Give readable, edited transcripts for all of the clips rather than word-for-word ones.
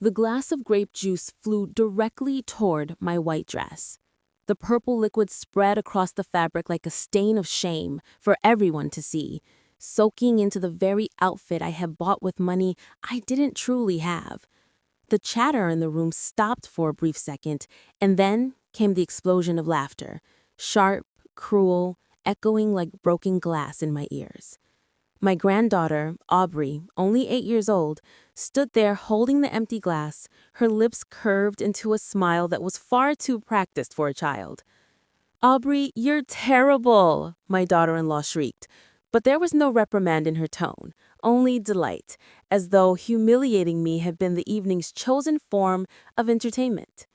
The glass of grape juice flew directly toward my white dress. The purple liquid spread across the fabric like a stain of shame for everyone to see, soaking into the very outfit I had bought with money I didn't truly have. The chatter in the room stopped for a brief second, and then came the explosion of laughter, sharp, cruel, echoing like broken glass in my ears. My granddaughter, Aubrey, only 8 years old, stood there holding the empty glass, her lips curved into a smile that was far too practiced for a child. "Aubrey, you're terrible," my daughter-in-law shrieked. But there was no reprimand in her tone, only delight, as though humiliating me had been the evening's chosen form of entertainment.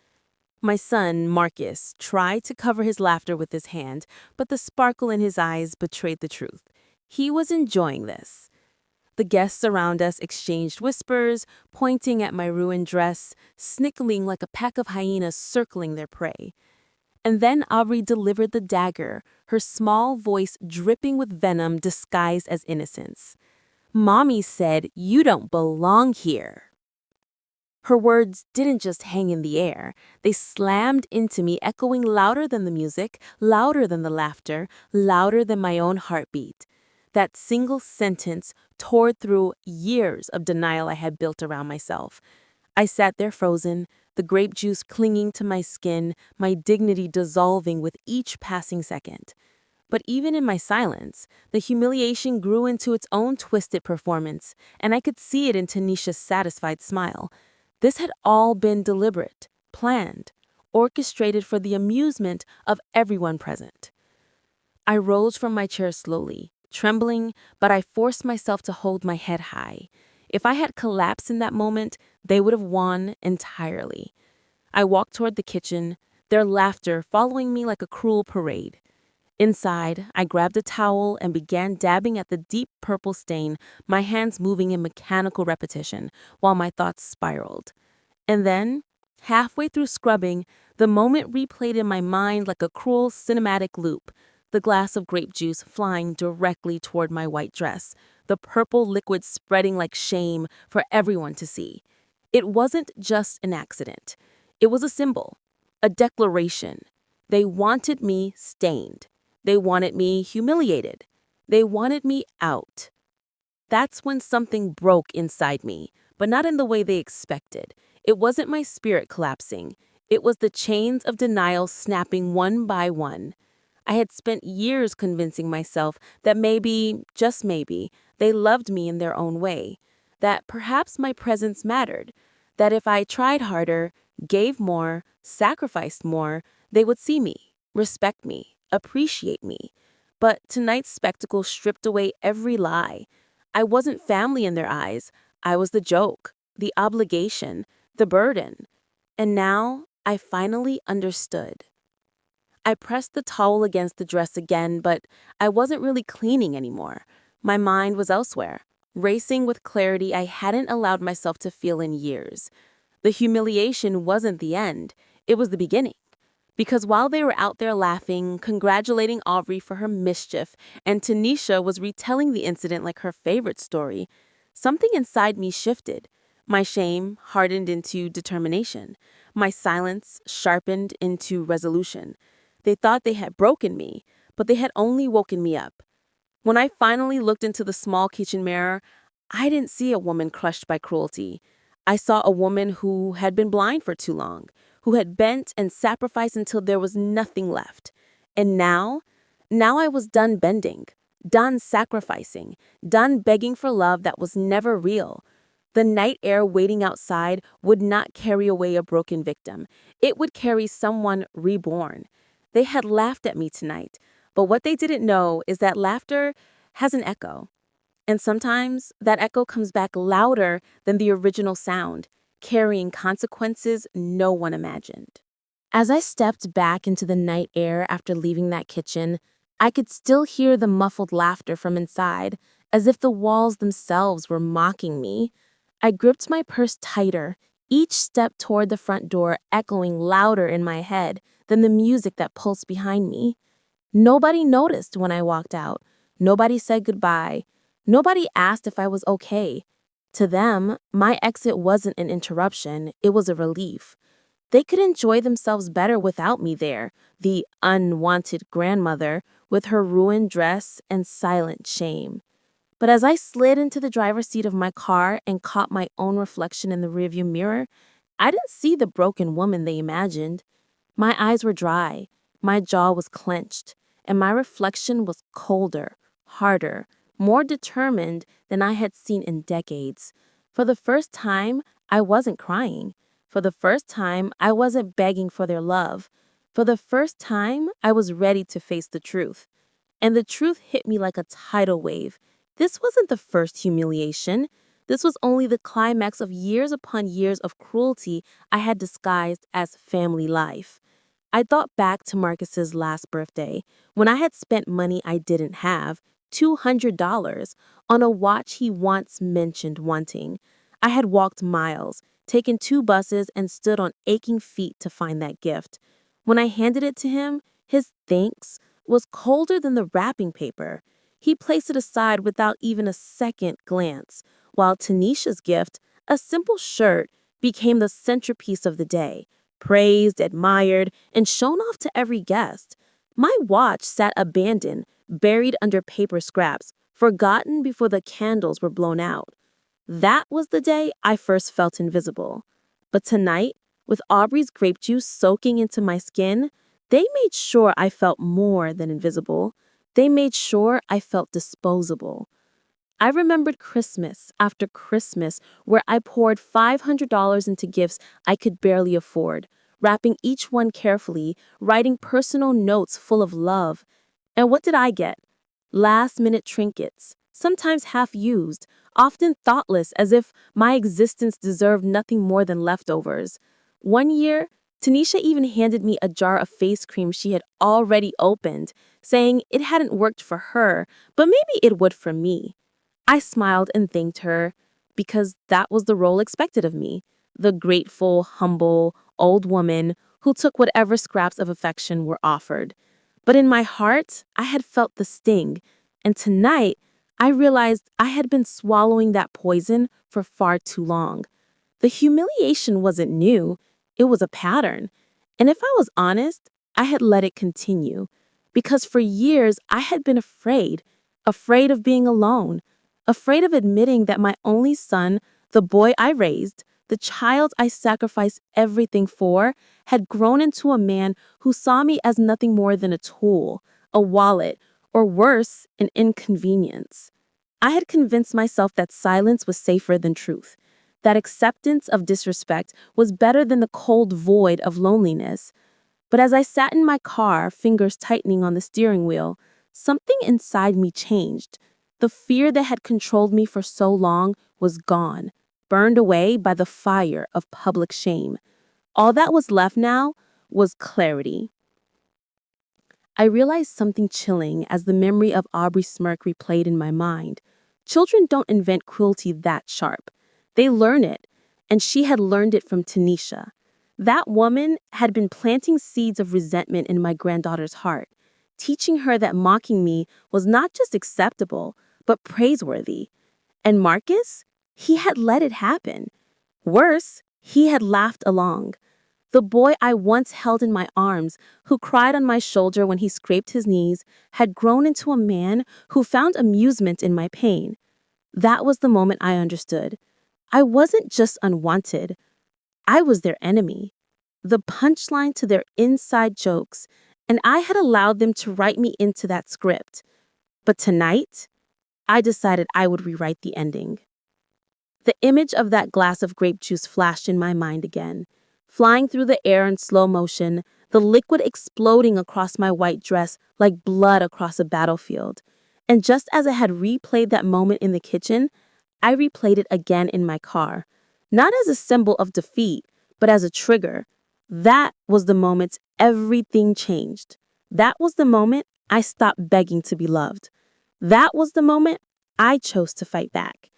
My son, Marcus, tried to cover his laughter with his hand, but the sparkle in his eyes betrayed the truth. He was enjoying this. The guests around us exchanged whispers, pointing at my ruined dress, snickering like a pack of hyenas circling their prey. And then Aubrey delivered the dagger, her small voice dripping with venom disguised as innocence. "Mommy said you don't belong here." Her words didn't just hang in the air. They slammed into me, echoing louder than the music, louder than the laughter, louder than my own heartbeat. That single sentence tore through years of denial I had built around myself. I sat there frozen, the grape juice clinging to my skin, my dignity dissolving with each passing second. But even in my silence, the humiliation grew into its own twisted performance, and I could see it in Tanisha's satisfied smile. This had all been deliberate, planned, orchestrated for the amusement of everyone present. I rose from my chair slowly, trembling, but I forced myself to hold my head high. If I had collapsed in that moment, they would have won entirely. I walked toward the kitchen, their laughter following me like a cruel parade. Inside, I grabbed a towel and began dabbing at the deep purple stain, my hands moving in mechanical repetition, while my thoughts spiraled. And then, halfway through scrubbing, the moment replayed in my mind like a cruel cinematic loop, the glass of grape juice flying directly toward my white dress, the purple liquid spreading like shame for everyone to see. It wasn't just an accident. It was a symbol, a declaration. They wanted me stained. They wanted me humiliated. They wanted me out. That's when something broke inside me, but not in the way they expected. It wasn't my spirit collapsing. It was the chains of denial snapping one by one. I had spent years convincing myself that maybe, just maybe, they loved me in their own way, that perhaps my presence mattered, that if I tried harder, gave more, sacrificed more, they would see me, respect me, appreciate me. But tonight's spectacle stripped away every lie. I wasn't family in their eyes. I was the joke, the obligation, the burden. And now I finally understood. I pressed the towel against the dress again, but I wasn't really cleaning anymore. My mind was elsewhere, racing with clarity I hadn't allowed myself to feel in years. The humiliation wasn't the end, it was the beginning. Because while they were out there laughing, congratulating Aubrey for her mischief, and Tanisha was retelling the incident like her favorite story, something inside me shifted. My shame hardened into determination. My silence sharpened into resolution. They thought they had broken me, but they had only woken me up. When I finally looked into the small kitchen mirror, I didn't see a woman crushed by cruelty. I saw a woman who had been blind for too long, who had bent and sacrificed until there was nothing left. And now I was done bending, done sacrificing, done begging for love that was never real. The night air waiting outside would not carry away a broken victim. It would carry someone reborn. They had laughed at me tonight, but what they didn't know is that laughter has an echo. And sometimes that echo comes back louder than the original sound, carrying consequences no one imagined. As I stepped back into the night air after leaving that kitchen, I could still hear the muffled laughter from inside, as if the walls themselves were mocking me. I gripped my purse tighter, each step toward the front door echoing louder in my head than the music that pulsed behind me. Nobody noticed when I walked out. Nobody said goodbye. Nobody asked if I was okay. To them, my exit wasn't an interruption, it was a relief. They could enjoy themselves better without me there, the unwanted grandmother with her ruined dress and silent shame. But as I slid into the driver's seat of my car and caught my own reflection in the rearview mirror, I didn't see the broken woman they imagined. My eyes were dry, my jaw was clenched, and my reflection was colder, harder, more determined than I had seen in decades. For the first time, I wasn't crying. For the first time, I wasn't begging for their love. For the first time, I was ready to face the truth. And the truth hit me like a tidal wave. This wasn't the first humiliation. This was only the climax of years upon years of cruelty I had disguised as family life. I thought back to Marcus's last birthday, when I had spent money I didn't have, $200, on a watch he once mentioned wanting. I had walked miles, taken 2 buses, and stood on aching feet to find that gift. When I handed it to him, his thanks was colder than the wrapping paper. He placed it aside without even a second glance, while Tanisha's gift, a simple shirt, became the centerpiece of the day, praised, admired, and shown off to every guest. My watch sat abandoned, buried under paper scraps, forgotten before the candles were blown out. That was the day I first felt invisible. But tonight, with Aubrey's grape juice soaking into my skin, they made sure I felt more than invisible. They made sure I felt disposable. I remembered Christmas after Christmas where I poured $500 into gifts I could barely afford, wrapping each one carefully, writing personal notes full of love. And what did I get? Last-minute trinkets, sometimes half-used, often thoughtless as if my existence deserved nothing more than leftovers. One year, Tanisha even handed me a jar of face cream she had already opened, saying it hadn't worked for her, but maybe it would for me. I smiled and thanked her because that was the role expected of me, the grateful, humble, old woman who took whatever scraps of affection were offered. But in my heart, I had felt the sting, and tonight I realized I had been swallowing that poison for far too long. The humiliation wasn't new, it was a pattern. And if I was honest, I had let it continue. Because for years I had been afraid of being alone, afraid of admitting that my only son, the boy I raised, the child I sacrificed everything for, had grown into a man who saw me as nothing more than a tool, a wallet, or worse, an inconvenience. I had convinced myself that silence was safer than truth, that acceptance of disrespect was better than the cold void of loneliness. But as I sat in my car, fingers tightening on the steering wheel, something inside me changed. The fear that had controlled me for so long was gone, burned away by the fire of public shame. All that was left now was clarity. I realized something chilling as the memory of Aubrey's smirk replayed in my mind. Children don't invent cruelty that sharp. They learn it, and she had learned it from Tanisha. That woman had been planting seeds of resentment in my granddaughter's heart, teaching her that mocking me was not just acceptable, but praiseworthy. And Marcus? He had let it happen. Worse, he had laughed along. The boy I once held in my arms, who cried on my shoulder when he scraped his knees, had grown into a man who found amusement in my pain. That was the moment I understood. I wasn't just unwanted. I was their enemy, the punchline to their inside jokes, and I had allowed them to write me into that script. But tonight, I decided I would rewrite the ending. The image of that glass of grape juice flashed in my mind again, flying through the air in slow motion, the liquid exploding across my white dress like blood across a battlefield. And just as I had replayed that moment in the kitchen, I replayed it again in my car, not as a symbol of defeat, but as a trigger. That was the moment everything changed. That was the moment I stopped begging to be loved. That was the moment I chose to fight back.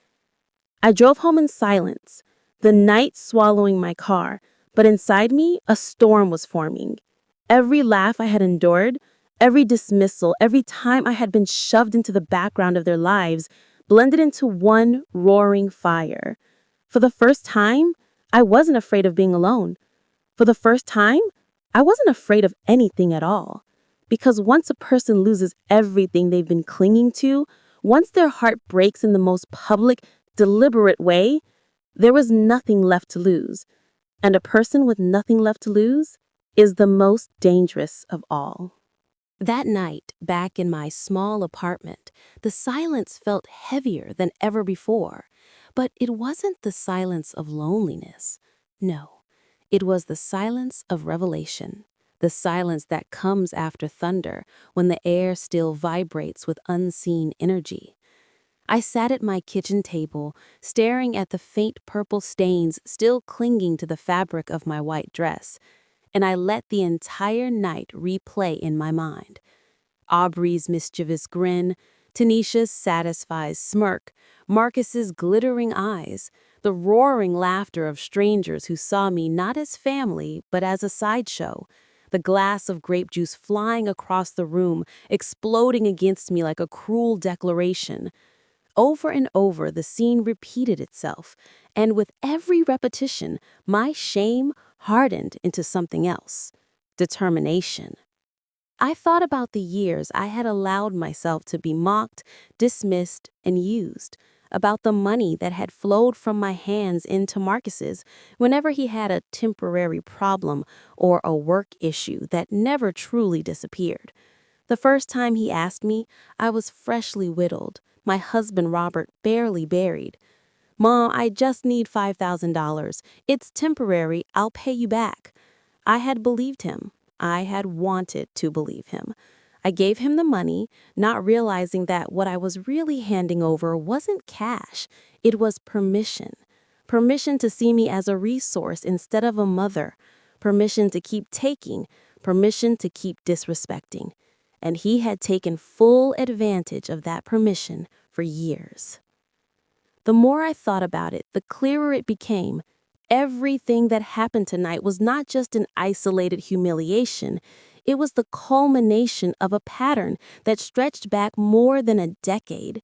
I drove home in silence, the night swallowing my car, but inside me, a storm was forming. Every laugh I had endured, every dismissal, every time I had been shoved into the background of their lives, blended into one roaring fire. For the first time, I wasn't afraid of being alone. For the first time, I wasn't afraid of anything at all. Because once a person loses everything they've been clinging to, once their heart breaks in the most public, deliberate way, there was nothing left to lose. And a person with nothing left to lose is the most dangerous of all. That night, back in my small apartment, the silence felt heavier than ever before. But it wasn't the silence of loneliness. No, it was the silence of revelation. The silence that comes after thunder, when the air still vibrates with unseen energy. I sat at my kitchen table, staring at the faint purple stains still clinging to the fabric of my white dress, and I let the entire night replay in my mind. Aubrey's mischievous grin, Tanisha's satisfied smirk, Marcus's glittering eyes, the roaring laughter of strangers who saw me not as family but as a sideshow, the glass of grape juice flying across the room, exploding against me like a cruel declaration. Over and over, the scene repeated itself, and with every repetition, my shame hardened into something else: determination. I thought about the years I had allowed myself to be mocked, dismissed, and used, about the money that had flowed from my hands into Marcus's whenever he had a temporary problem or a work issue that never truly disappeared. The first time he asked me, I was freshly widowed, my husband Robert barely buried. "Mom, I just need $5,000. It's temporary, I'll pay you back." I had believed him. I had wanted to believe him. I gave him the money, not realizing that what I was really handing over wasn't cash. It was permission. Permission to see me as a resource instead of a mother. Permission to keep taking. Permission to keep disrespecting. And he had taken full advantage of that permission for years. The more I thought about it, the clearer it became. Everything that happened tonight was not just an isolated humiliation. It was the culmination of a pattern that stretched back more than a decade.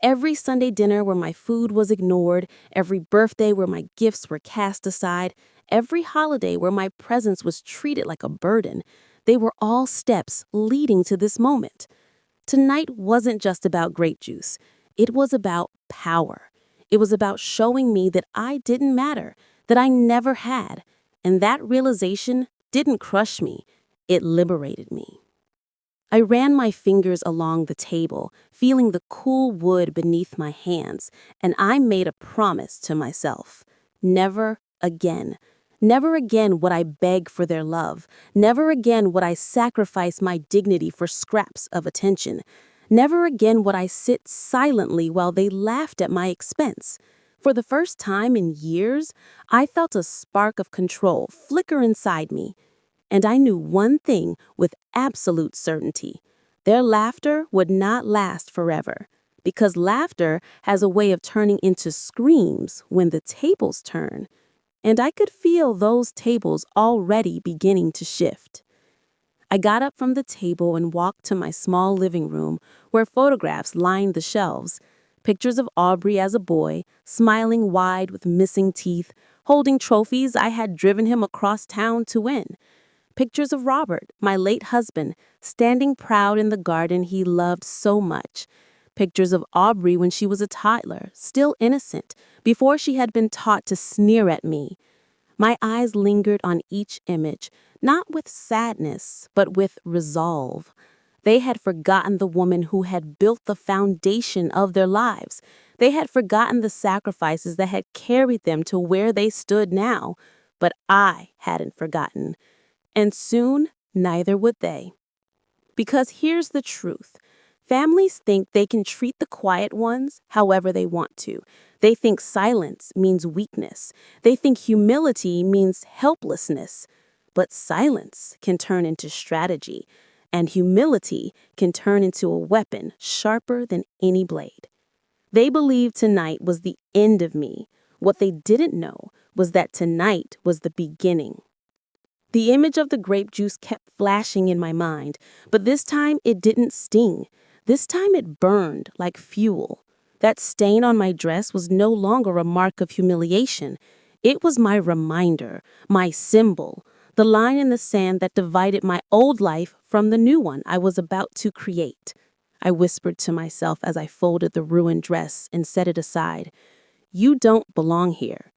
Every Sunday dinner where my food was ignored, every birthday where my gifts were cast aside, every holiday where my presence was treated like a burden, they were all steps leading to this moment. Tonight wasn't just about grape juice. It was about power. It was about showing me that I didn't matter, that I never had. And that realization didn't crush me. It liberated me. I ran my fingers along the table, feeling the cool wood beneath my hands, and I made a promise to myself. Never again. Never again would I beg for their love. Never again would I sacrifice my dignity for scraps of attention. Never again would I sit silently while they laughed at my expense. For the first time in years, I felt a spark of control flicker inside me. And I knew one thing with absolute certainty: their laughter would not last forever, because laughter has a way of turning into screams when the tables turn. And I could feel those tables already beginning to shift. I got up from the table and walked to my small living room where photographs lined the shelves. Pictures of Aubrey as a boy, smiling wide with missing teeth, holding trophies I had driven him across town to win. Pictures of Robert, my late husband, standing proud in the garden he loved so much. Pictures of Aubrey when she was a toddler, still innocent, before she had been taught to sneer at me. My eyes lingered on each image, not with sadness, but with resolve. They had forgotten the woman who had built the foundation of their lives. They had forgotten the sacrifices that had carried them to where they stood now. But I hadn't forgotten. And soon, neither would they. Because here's the truth. Families think they can treat the quiet ones however they want to. They think silence means weakness. They think humility means helplessness. But silence can turn into strategy, and humility can turn into a weapon sharper than any blade. They believed tonight was the end of me. What they didn't know was that tonight was the beginning. The image of the grape juice kept flashing in my mind, but this time it didn't sting. This time it burned like fuel. That stain on my dress was no longer a mark of humiliation. It was my reminder, my symbol, the line in the sand that divided my old life from the new one I was about to create. I whispered to myself as I folded the ruined dress and set it aside. You don't belong here.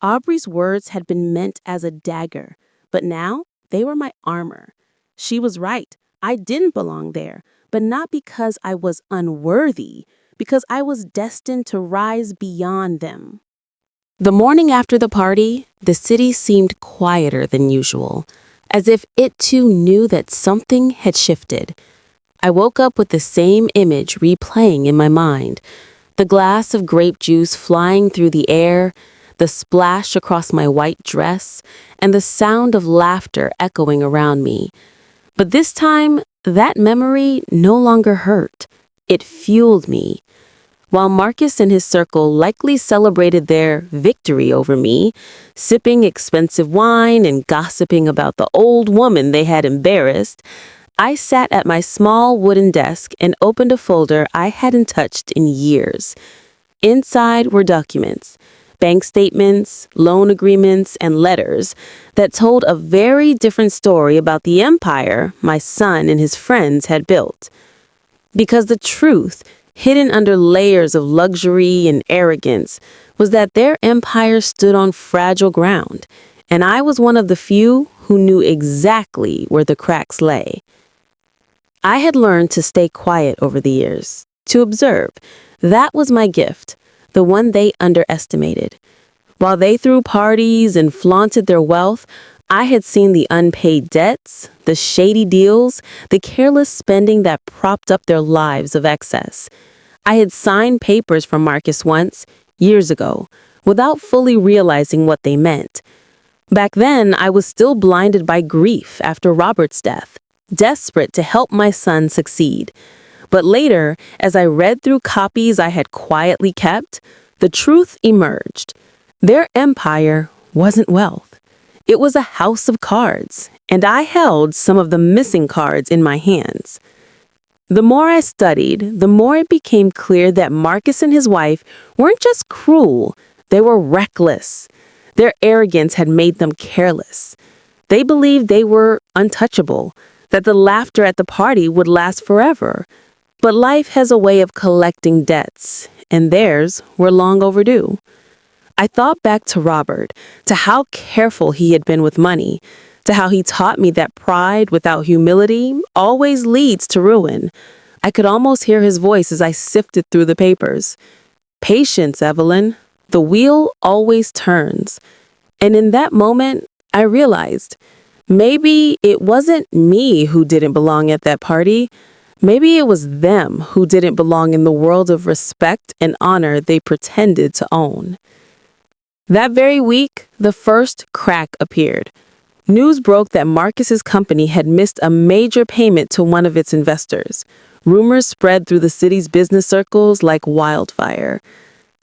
Aubrey's words had been meant as a dagger, but now they were my armor. She was right. I didn't belong there, but not because I was unworthy, because I was destined to rise beyond them. The morning after the party, the city seemed quieter than usual, as if it too knew that something had shifted. I woke up with the same image replaying in my mind. The glass of grape juice flying through the air, the splash across my white dress, and the sound of laughter echoing around me. But this time, that memory no longer hurt. It fueled me. While Marcus and his circle likely celebrated their victory over me, sipping expensive wine and gossiping about the old woman they had embarrassed, I sat at my small wooden desk and opened a folder I hadn't touched in years. Inside were documents, bank statements, loan agreements, and letters that told a very different story about the empire my son and his friends had built. Because the truth, hidden under layers of luxury and arrogance, was that their empire stood on fragile ground, and I was one of the few who knew exactly where the cracks lay. I had learned to stay quiet over the years, to observe. That was my gift, the one they underestimated. While they threw parties and flaunted their wealth, I had seen the unpaid debts, the shady deals, the careless spending that propped up their lives of excess. I had signed papers for Marcus once, years ago, without fully realizing what they meant. Back then, I was still blinded by grief after Robert's death, desperate to help my son succeed. But later, as I read through copies I had quietly kept, the truth emerged. Their empire wasn't wealth. It was a house of cards, and I held some of the missing cards in my hands. The more I studied, the more it became clear that Marcus and his wife weren't just cruel, they were reckless. Their arrogance had made them careless. They believed they were untouchable, that the laughter at the party would last forever. But life has a way of collecting debts, and theirs were long overdue. I thought back to Robert, to how careful he had been with money, to how he taught me that pride without humility always leads to ruin. I could almost hear his voice as I sifted through the papers. Patience, Evelyn. The wheel always turns. And in that moment, I realized maybe it wasn't me who didn't belong at that party. Maybe it was them who didn't belong in the world of respect and honor they pretended to own. That very week, the first crack appeared. News broke that Marcus's company had missed a major payment to one of its investors. Rumors spread through the city's business circles like wildfire.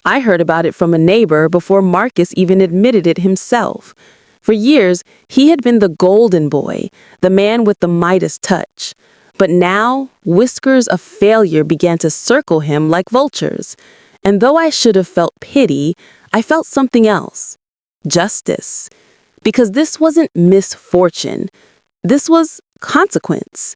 I heard about it from a neighbor before Marcus even admitted it himself. For years, he had been the golden boy, the man with the Midas touch. But now, whiskers of failure began to circle him like vultures. And though I should have felt pity, I felt something else. Justice. Because this wasn't misfortune. This was consequence.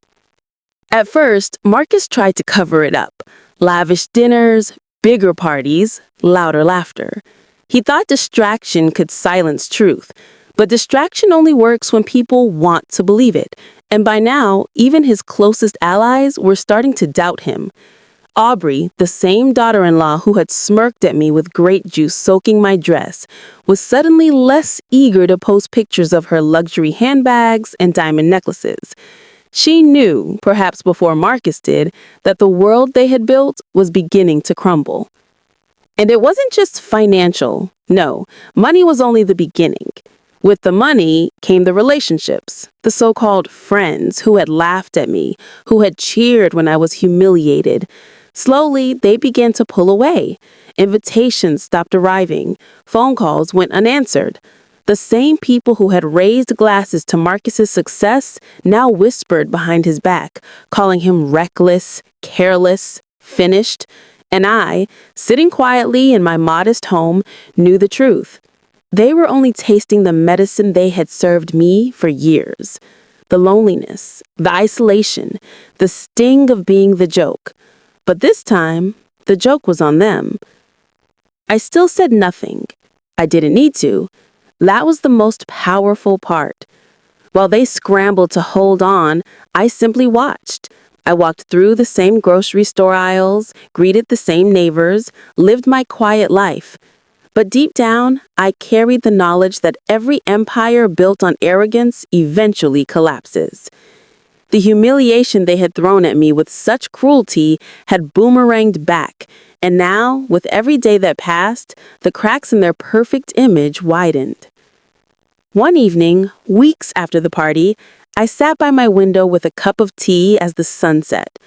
At first, Marcus tried to cover it up. Lavish dinners, bigger parties, louder laughter. He thought distraction could silence truth. But distraction only works when people want to believe it. And by now, even his closest allies were starting to doubt him. Aubrey, the same daughter-in-law who had smirked at me with grape juice soaking my dress, was suddenly less eager to post pictures of her luxury handbags and diamond necklaces. She knew, perhaps before Marcus did, that the world they had built was beginning to crumble. And it wasn't just financial. No, money was only the beginning. With the money came the relationships, the so-called friends who had laughed at me, who had cheered when I was humiliated. Slowly, they began to pull away. Invitations stopped arriving. Phone calls went unanswered. The same people who had raised glasses to Marcus's success now whispered behind his back, calling him reckless, careless, finished. And I, sitting quietly in my modest home, knew the truth. They were only tasting the medicine they had served me for years. The loneliness, the isolation, the sting of being the joke. But this time, the joke was on them. I still said nothing. I didn't need to. That was the most powerful part. While they scrambled to hold on, I simply watched. I walked through the same grocery store aisles, greeted the same neighbors, lived my quiet life. But deep down, I carried the knowledge that every empire built on arrogance eventually collapses. The humiliation they had thrown at me with such cruelty had boomeranged back, and now, with every day that passed, the cracks in their perfect image widened. One evening, weeks after the party, I sat by my window with a cup of tea as the sun set.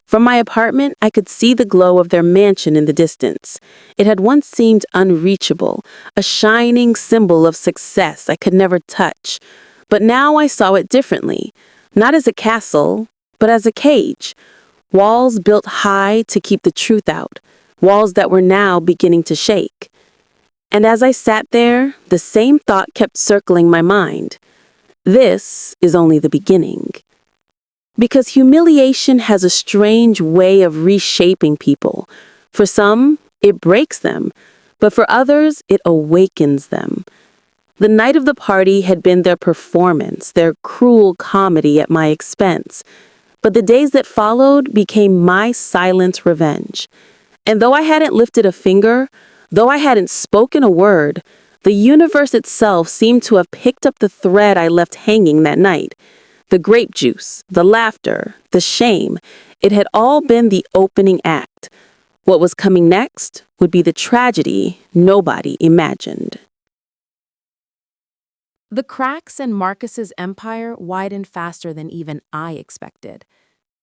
From my apartment, I could see the glow of their mansion in the distance. It had once seemed unreachable, a shining symbol of success I could never touch. But now I saw it differently, not as a castle, but as a cage. Walls built high to keep the truth out, walls that were now beginning to shake. And as I sat there, the same thought kept circling my mind. This is only the beginning. Because humiliation has a strange way of reshaping people. For some, it breaks them, but for others, it awakens them. The night of the party had been their performance, their cruel comedy at my expense. But the days that followed became my silent revenge. And though I hadn't lifted a finger, though I hadn't spoken a word, the universe itself seemed to have picked up the thread I left hanging that night. The grape juice, the laughter, the shame, it had all been the opening act. What was coming next would be the tragedy nobody imagined. The cracks in Marcus's empire widened faster than even I expected.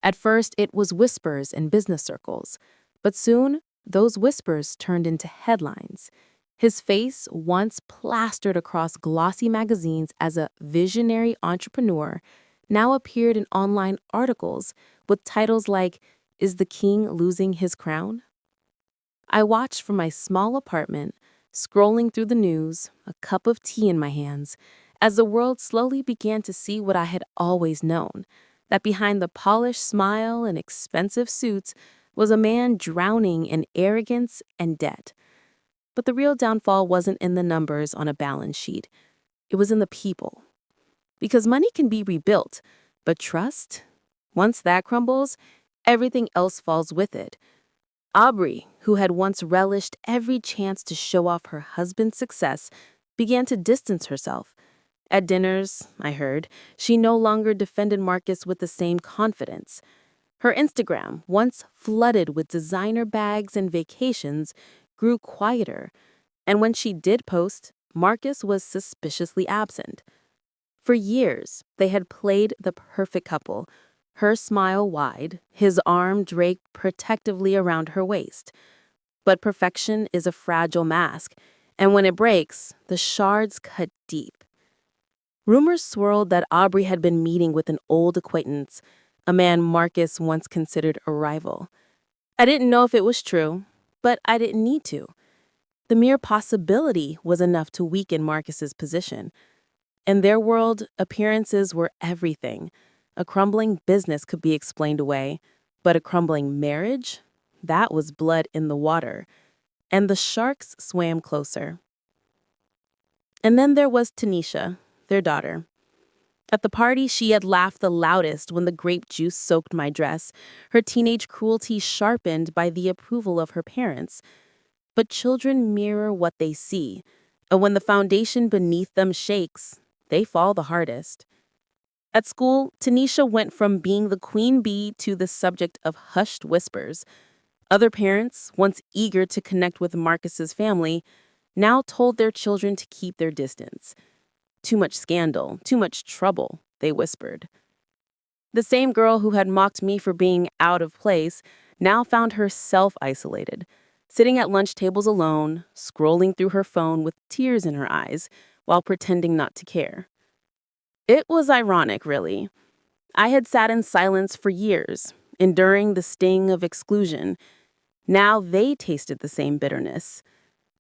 At first, it was whispers in business circles, but soon, those whispers turned into headlines. His face, once plastered across glossy magazines as a visionary entrepreneur, now appeared in online articles with titles like, "Is the King Losing His Crown?" I watched from my small apartment, scrolling through the news, a cup of tea in my hands, as the world slowly began to see what I had always known, that behind the polished smile and expensive suits was a man drowning in arrogance and debt. But the real downfall wasn't in the numbers on a balance sheet. It was in the people. Because money can be rebuilt, but trust, once that crumbles, everything else falls with it. Aubrey, who had once relished every chance to show off her husband's success, began to distance herself. At dinners, I heard, she no longer defended Marcus with the same confidence. Her Instagram, once flooded with designer bags and vacations, grew quieter, and when she did post, Marcus was suspiciously absent. For years, they had played the perfect couple, her smile wide, his arm draped protectively around her waist. But perfection is a fragile mask, and when it breaks, the shards cut deep. Rumors swirled that Aubrey had been meeting with an old acquaintance, a man Marcus once considered a rival. I didn't know if it was true, but I didn't need to. The mere possibility was enough to weaken Marcus's position. In their world, appearances were everything. A crumbling business could be explained away, but a crumbling marriage? That was blood in the water. And the sharks swam closer. And then there was Tanisha, their daughter. At the party, she had laughed the loudest when the grape juice soaked my dress, her teenage cruelty sharpened by the approval of her parents. But children mirror what they see, and when the foundation beneath them shakes, they fall the hardest. At school, Tanisha went from being the queen bee to the subject of hushed whispers. Other parents, once eager to connect with Marcus's family, now told their children to keep their distance. Too much scandal, too much trouble, they whispered. The same girl who had mocked me for being out of place now found herself isolated, sitting at lunch tables alone, scrolling through her phone with tears in her eyes while pretending not to care. It was ironic, really. I had sat in silence for years, enduring the sting of exclusion, Now they tasted the same bitterness.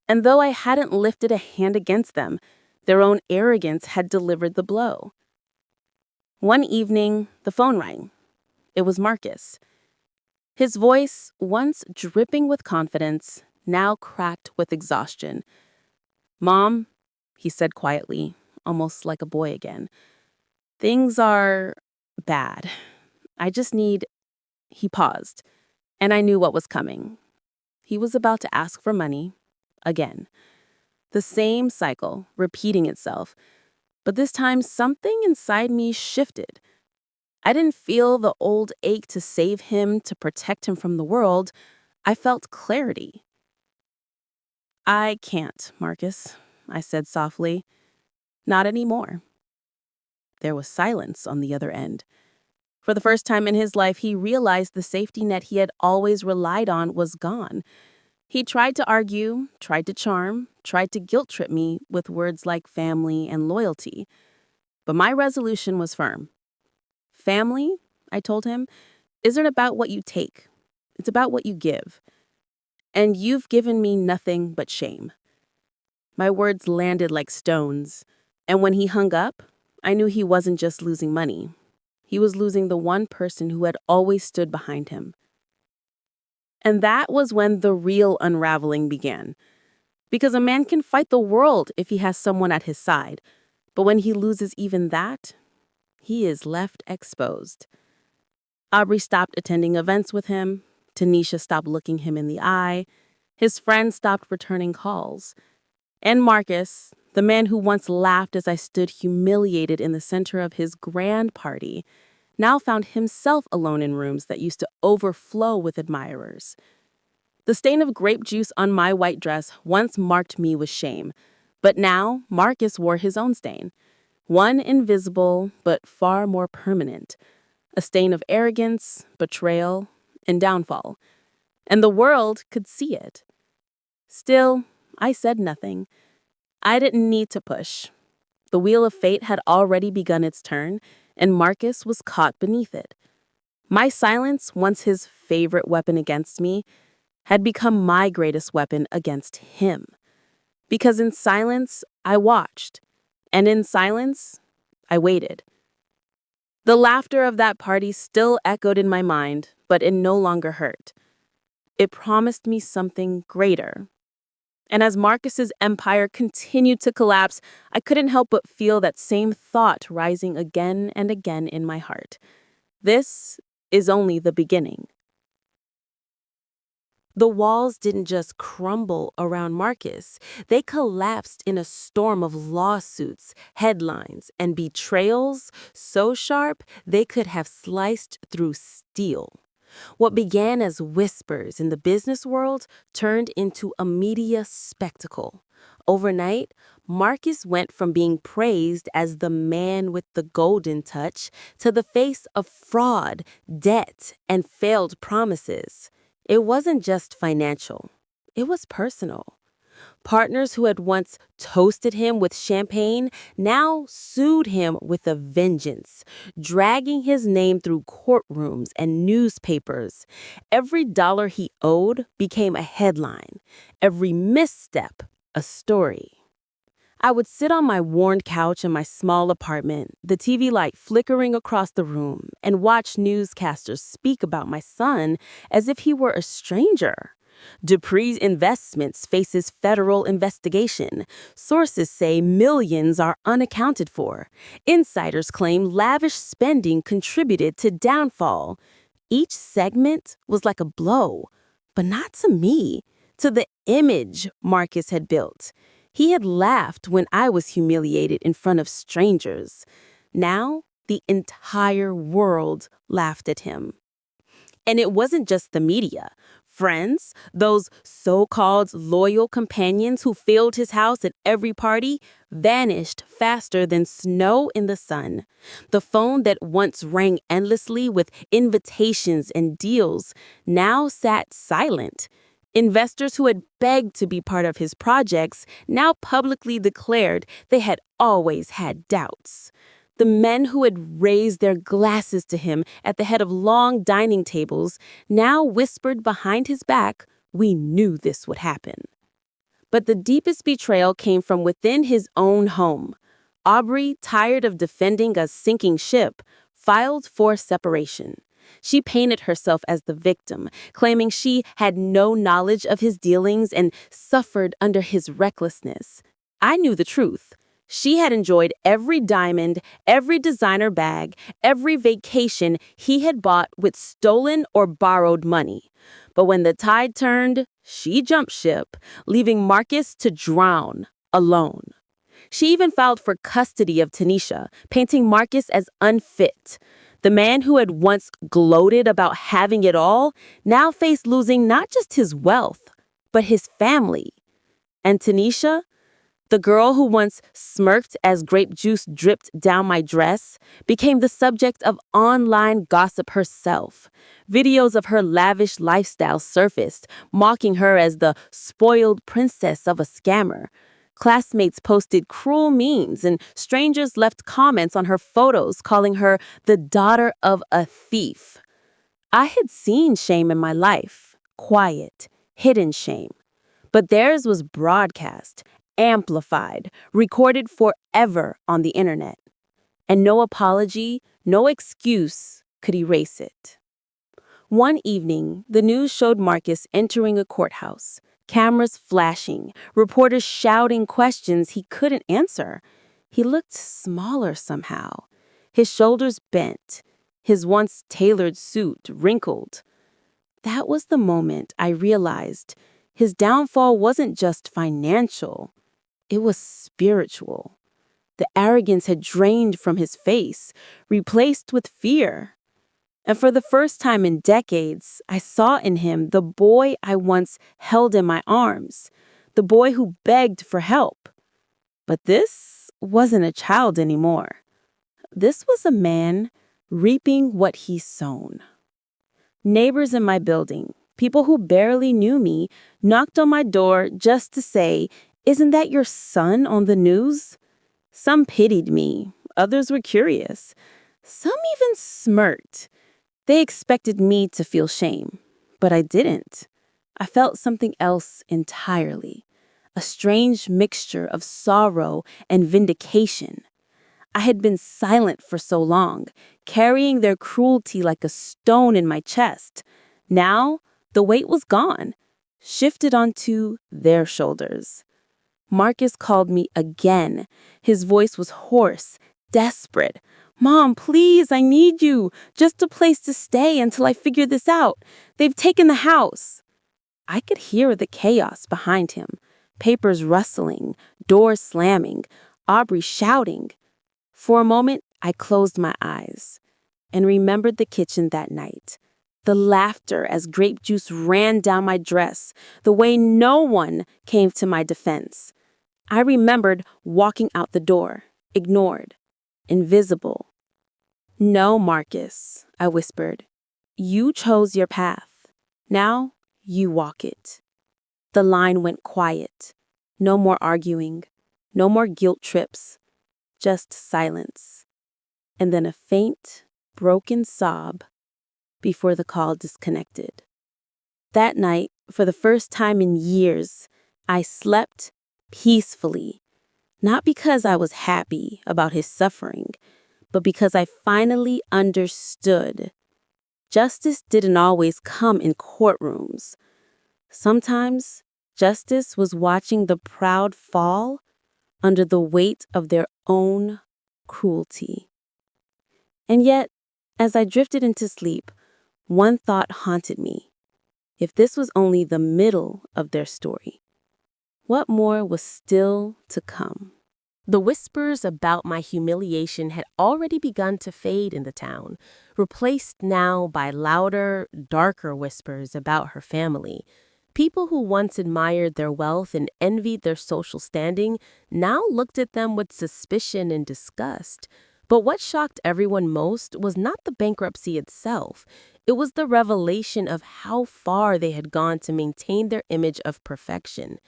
And though I hadn't lifted a hand against them, their own arrogance had delivered the blow. One evening, the phone rang. It was Marcus. His voice, once dripping with confidence, now cracked with exhaustion. "Mom," he said quietly, almost like a boy again, "things are bad. I just need—" He paused, and I knew what was coming. He was about to ask for money, again. The same cycle, repeating itself, but this time something inside me shifted. I didn't feel the old ache to save him, to protect him from the world. I felt clarity. "I can't, Marcus," I said softly. "Not anymore." There was silence on the other end. For the first time in his life, he realized the safety net he had always relied on was gone. He tried to argue, tried to charm, tried to guilt-trip me with words like family and loyalty. But my resolution was firm. "Family," I told him, "isn't about what you take. It's about what you give. And you've given me nothing but shame." My words landed like stones, and when he hung up, I knew he wasn't just losing money. He was losing the one person who had always stood behind him. And that was when the real unraveling began. Because a man can fight the world if he has someone at his side, but when he loses even that, he is left exposed. Aubrey stopped attending events with him. Tanisha stopped looking him in the eye. His friends stopped returning calls. And Marcus, the man who once laughed as I stood humiliated in the center of his grand party, now found himself alone in rooms that used to overflow with admirers. The stain of grape juice on my white dress once marked me with shame, but now Marcus wore his own stain. One invisible, but far more permanent. A stain of arrogance, betrayal, and downfall. And the world could see it. Still, I said nothing. I didn't need to push. The wheel of fate had already begun its turn, and Marcus was caught beneath it. My silence, once his favorite weapon against me, had become my greatest weapon against him. Because in silence, I watched. And in silence, I waited. The laughter of that party still echoed in my mind, but it no longer hurt. It promised me something greater. And as Marcus's empire continued to collapse, I couldn't help but feel that same thought rising again and again in my heart. This is only the beginning. The walls didn't just crumble around Marcus. They collapsed in a storm of lawsuits, headlines, and betrayals so sharp they could have sliced through steel. What began as whispers in the business world turned into a media spectacle. Overnight, Marcus went from being praised as the man with the golden touch to the face of fraud, debt, and failed promises. It wasn't just financial. It was personal. Partners who had once toasted him with champagne now sued him with a vengeance, dragging his name through courtrooms and newspapers. Every dollar he owed became a headline, every misstep a story. I would sit on my worn couch in my small apartment, the TV light flickering across the room, and watch newscasters speak about my son as if he were a stranger. Dupree's Investments faces federal investigation. Sources say millions are unaccounted for. Insiders claim lavish spending contributed to downfall. Each segment was like a blow, but not to me, to the image Marcus had built. He had laughed when I was humiliated in front of strangers. Now, the entire world laughed at him. And it wasn't just the media. Friends, those so-called loyal companions who filled his house at every party, vanished faster than snow in the sun. The phone that once rang endlessly with invitations and deals now sat silent. Investors who had begged to be part of his projects now publicly declared they had always had doubts. The men who had raised their glasses to him at the head of long dining tables now whispered behind his back We knew this would happen. But the deepest betrayal came from within his own home. Aubrey, tired of defending a sinking ship, filed for separation. She painted herself as the victim, claiming she had no knowledge of his dealings and suffered under his recklessness. I knew the truth. She had enjoyed every diamond, every designer bag, every vacation he had bought with stolen or borrowed money. But when the tide turned, she jumped ship, leaving Marcus to drown alone. She even filed for custody of Tanisha, painting Marcus as unfit. The man who had once gloated about having it all now faced losing not just his wealth, but his family. And Tanisha, the girl who once smirked as grape juice dripped down my dress, became the subject of online gossip herself. Videos of her lavish lifestyle surfaced, mocking her as the spoiled princess of a scammer. Classmates posted cruel memes, and strangers left comments on her photos calling her the daughter of a thief. I had seen shame in my life, quiet, hidden shame. But theirs was broadcast, amplified, recorded forever on the internet. And no apology, no excuse could erase it. One evening, the news showed Marcus entering a courthouse, cameras flashing, reporters shouting questions he couldn't answer. He looked smaller somehow, his shoulders bent, his once tailored suit wrinkled. That was the moment I realized his downfall wasn't just financial, it was spiritual. The arrogance had drained from his face, replaced with fear. And for the first time in decades, I saw in him the boy I once held in my arms, the boy who begged for help. But this wasn't a child anymore. This was a man reaping what he sown. Neighbors in my building, people who barely knew me, knocked on my door just to say, "Isn't that your son on the news?" Some pitied me, others were curious. Some even smirked. They expected me to feel shame, but I didn't. I felt something else entirely, a strange mixture of sorrow and vindication. I had been silent for so long, carrying their cruelty like a stone in my chest. Now, the weight was gone, shifted onto their shoulders. Marcus called me again. His voice was hoarse, desperate. "Mom, please, I need you. Just a place to stay until I figure this out. They've taken the house." I could hear the chaos behind him. Papers rustling, doors slamming, Aubrey shouting. For a moment, I closed my eyes and remembered the kitchen that night. The laughter as grape juice ran down my dress, the way no one came to my defense. I remembered walking out the door, ignored, invisible. "No, Marcus," I whispered. "You chose your path. Now you walk it." The line went quiet. No more arguing, no more guilt trips, just silence. And then a faint, broken sob before the call disconnected. That night, for the first time in years, I slept peacefully. Not because I was happy about his suffering, but because I finally understood. Justice didn't always come in courtrooms. Sometimes justice was watching the proud fall under the weight of their own cruelty. And yet, as I drifted into sleep, one thought haunted me. If this was only the middle of their story, what more was still to come? The whispers about my humiliation had already begun to fade in the town, replaced now by louder, darker whispers about her family. People who once admired their wealth and envied their social standing now looked at them with suspicion and disgust. But what shocked everyone most was not the bankruptcy itself. It was the revelation of how far they had gone to maintain their image of perfection.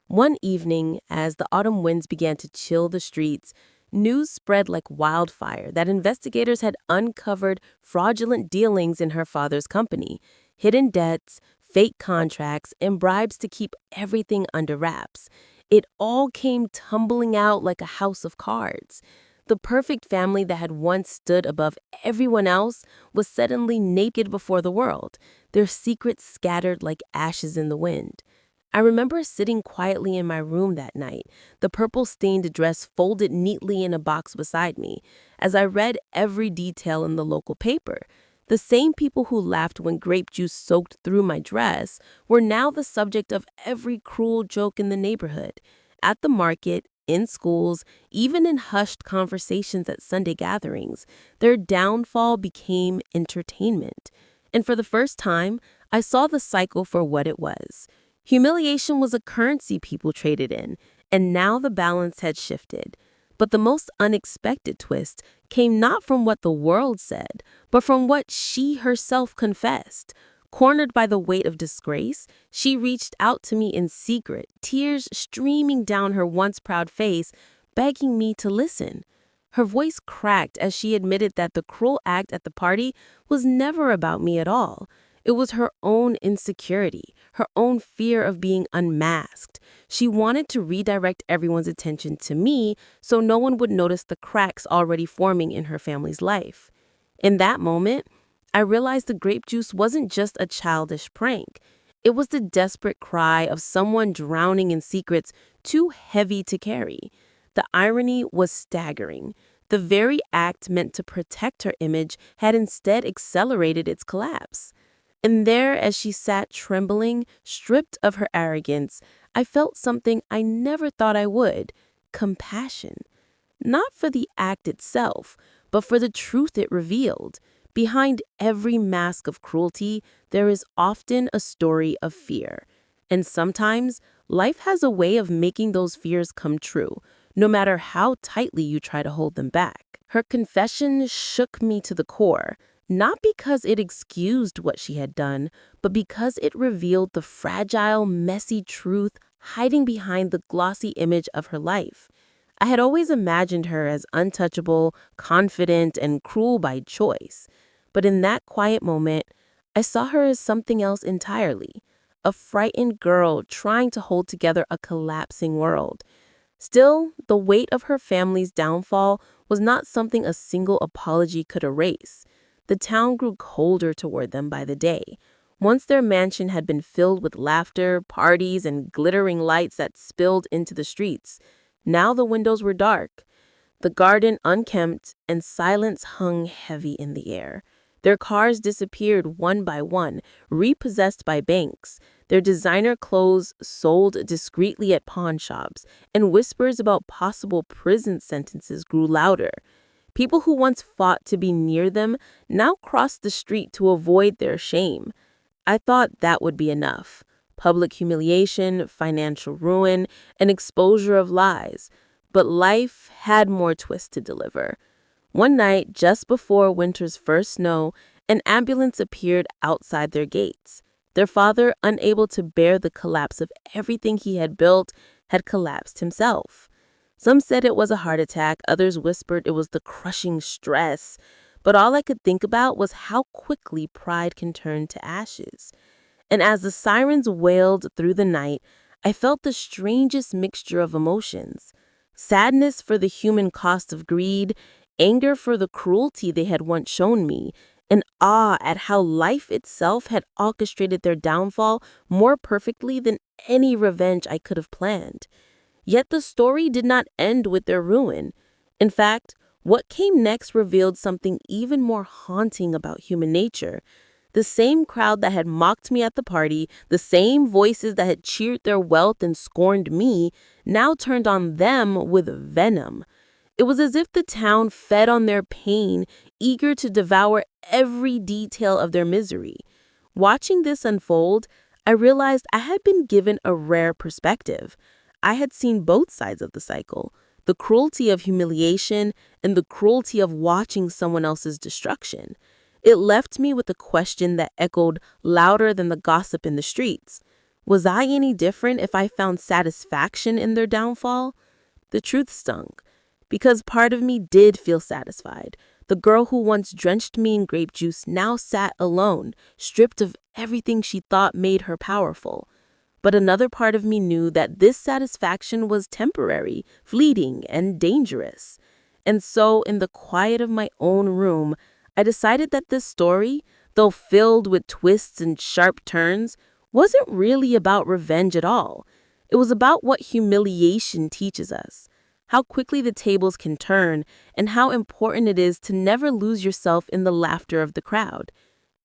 One evening, as the autumn winds began to chill the streets, news spread like wildfire that investigators had uncovered fraudulent dealings in her father's company, hidden debts, fake contracts, and bribes to keep everything under wraps. It all came tumbling out like a house of cards. The perfect family that had once stood above everyone else was suddenly naked before the world, their secrets scattered like ashes in the wind. I remember sitting quietly in my room that night, the purple-stained dress folded neatly in a box beside me, as I read every detail in the local paper. The same people who laughed when grape juice soaked through my dress were now the subject of every cruel joke in the neighborhood. At the market, in schools, even in hushed conversations at Sunday gatherings, their downfall became entertainment. And for the first time, I saw the cycle for what it was. Humiliation was a currency people traded in, and now the balance had shifted. But the most unexpected twist came not from what the world said, but from what she herself confessed. Cornered by the weight of disgrace, she reached out to me in secret, tears streaming down her once proud face, begging me to listen. Her voice cracked as she admitted that the cruel act at the party was never about me at all. It was her own insecurity, her own fear of being unmasked. She wanted to redirect everyone's attention to me so no one would notice the cracks already forming in her family's life. In that moment, I realized the grape juice wasn't just a childish prank. It was the desperate cry of someone drowning in secrets too heavy to carry. The irony was staggering. The very act meant to protect her image had instead accelerated its collapse. And there, as she sat trembling, stripped of her arrogance, I felt something I never thought I would: compassion. Not for the act itself, but for the truth it revealed. Behind every mask of cruelty, there is often a story of fear. And sometimes, life has a way of making those fears come true, no matter how tightly you try to hold them back. Her confession shook me to the core, not because it excused what she had done, but because it revealed the fragile, messy truth hiding behind the glossy image of her life. I had always imagined her as untouchable, confident, and cruel by choice. But in that quiet moment, I saw her as something else entirely: a frightened girl trying to hold together a collapsing world. Still, the weight of her family's downfall was not something a single apology could erase. The town grew colder toward them by the day. Once their mansion had been filled with laughter, parties, and glittering lights that spilled into the streets. Now the windows were dark, the garden unkempt, and silence hung heavy in the air. Their cars disappeared one by one, repossessed by banks, their designer clothes sold discreetly at pawn shops, and whispers about possible prison sentences grew louder. People who once fought to be near them now crossed the street to avoid their shame. I thought that would be enough: public humiliation, financial ruin, and exposure of lies. But life had more twists to deliver. One night, just before winter's first snow, an ambulance appeared outside their gates. Their father, unable to bear the collapse of everything he had built, had collapsed himself. Some said it was a heart attack, others whispered it was the crushing stress. But all I could think about was how quickly pride can turn to ashes. And as the sirens wailed through the night, I felt the strangest mixture of emotions: sadness for the human cost of greed, anger for the cruelty they had once shown me, and awe at how life itself had orchestrated their downfall more perfectly than any revenge I could have planned. Yet the story did not end with their ruin. In fact, what came next revealed something even more haunting about human nature. The same crowd that had mocked me at the party, the same voices that had cheered their wealth and scorned me, now turned on them with venom. It was as if the town fed on their pain, eager to devour every detail of their misery. Watching this unfold, I realized I had been given a rare perspective. I had seen both sides of the cycle: the cruelty of humiliation and the cruelty of watching someone else's destruction. It left me with a question that echoed louder than the gossip in the streets. Was I any different if I found satisfaction in their downfall? The truth stung, because part of me did feel satisfied. The girl who once drenched me in grape juice now sat alone, stripped of everything she thought made her powerful. But another part of me knew that this satisfaction was temporary, fleeting, and dangerous. And so, in the quiet of my own room, I decided that this story, though filled with twists and sharp turns, wasn't really about revenge at all. It was about what humiliation teaches us, how quickly the tables can turn, and how important it is to never lose yourself in the laughter of the crowd.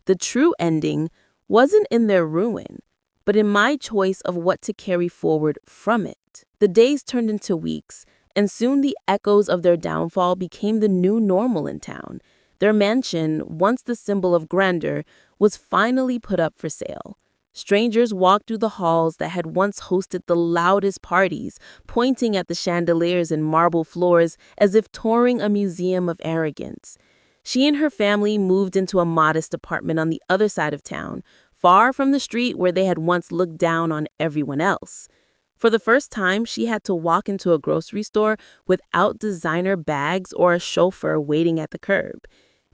The true ending wasn't in their ruin, but in my choice of what to carry forward from it. The days turned into weeks, and soon the echoes of their downfall became the new normal in town. Their mansion, once the symbol of grandeur, was finally put up for sale. Strangers walked through the halls that had once hosted the loudest parties, pointing at the chandeliers and marble floors as if touring a museum of arrogance. She and her family moved into a modest apartment on the other side of town, far from the street where they had once looked down on everyone else. For the first time, she had to walk into a grocery store without designer bags or a chauffeur waiting at the curb.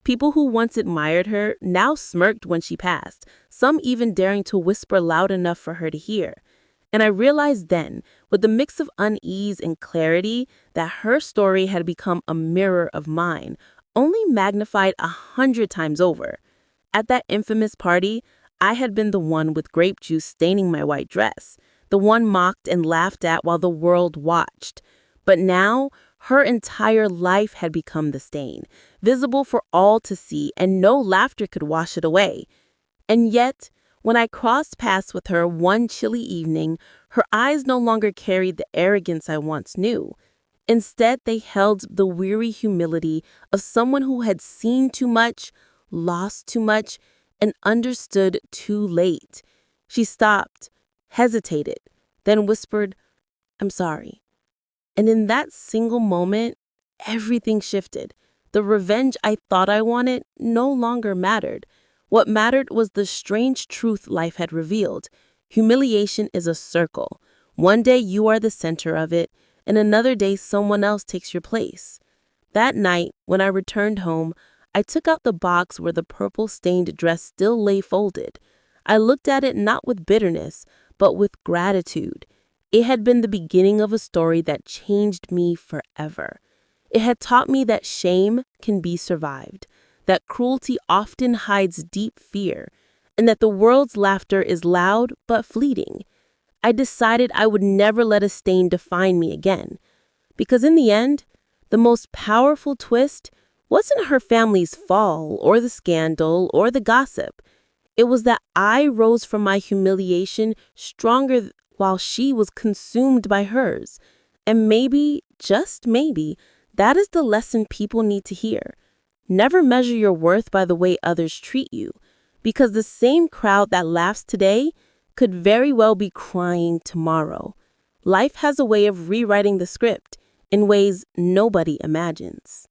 People who once admired her now smirked when she passed, some even daring to whisper loud enough for her to hear. And I realized then, with the mix of unease and clarity, that her story had become a mirror of mine, only magnified 100 times over. At that infamous party, I had been the one with grape juice staining my white dress, the one mocked and laughed at while the world watched. But now, her entire life had become the stain, visible for all to see, and no laughter could wash it away. And yet, when I crossed paths with her one chilly evening, her eyes no longer carried the arrogance I once knew. Instead, they held the weary humility of someone who had seen too much, lost too much, and understood too late. She stopped, hesitated, then whispered, "I'm sorry." And in that single moment, everything shifted. The revenge I thought I wanted no longer mattered. What mattered was the strange truth life had revealed. Humiliation is a circle. One day you are the center of it, and another day someone else takes your place. That night, when I returned home, I took out the box where the purple-stained dress still lay folded. I looked at it not with bitterness, but with gratitude. It had been the beginning of a story that changed me forever. It had taught me that shame can be survived, that cruelty often hides deep fear, and that the world's laughter is loud but fleeting. I decided I would never let a stain define me again, because in the end, the most powerful twist wasn't her family's fall or the scandal or the gossip. It was that I rose from my humiliation stronger while she was consumed by hers. And maybe, just maybe, that is the lesson people need to hear. Never measure your worth by the way others treat you, because the same crowd that laughs today could very well be crying tomorrow. Life has a way of rewriting the script in ways nobody imagines.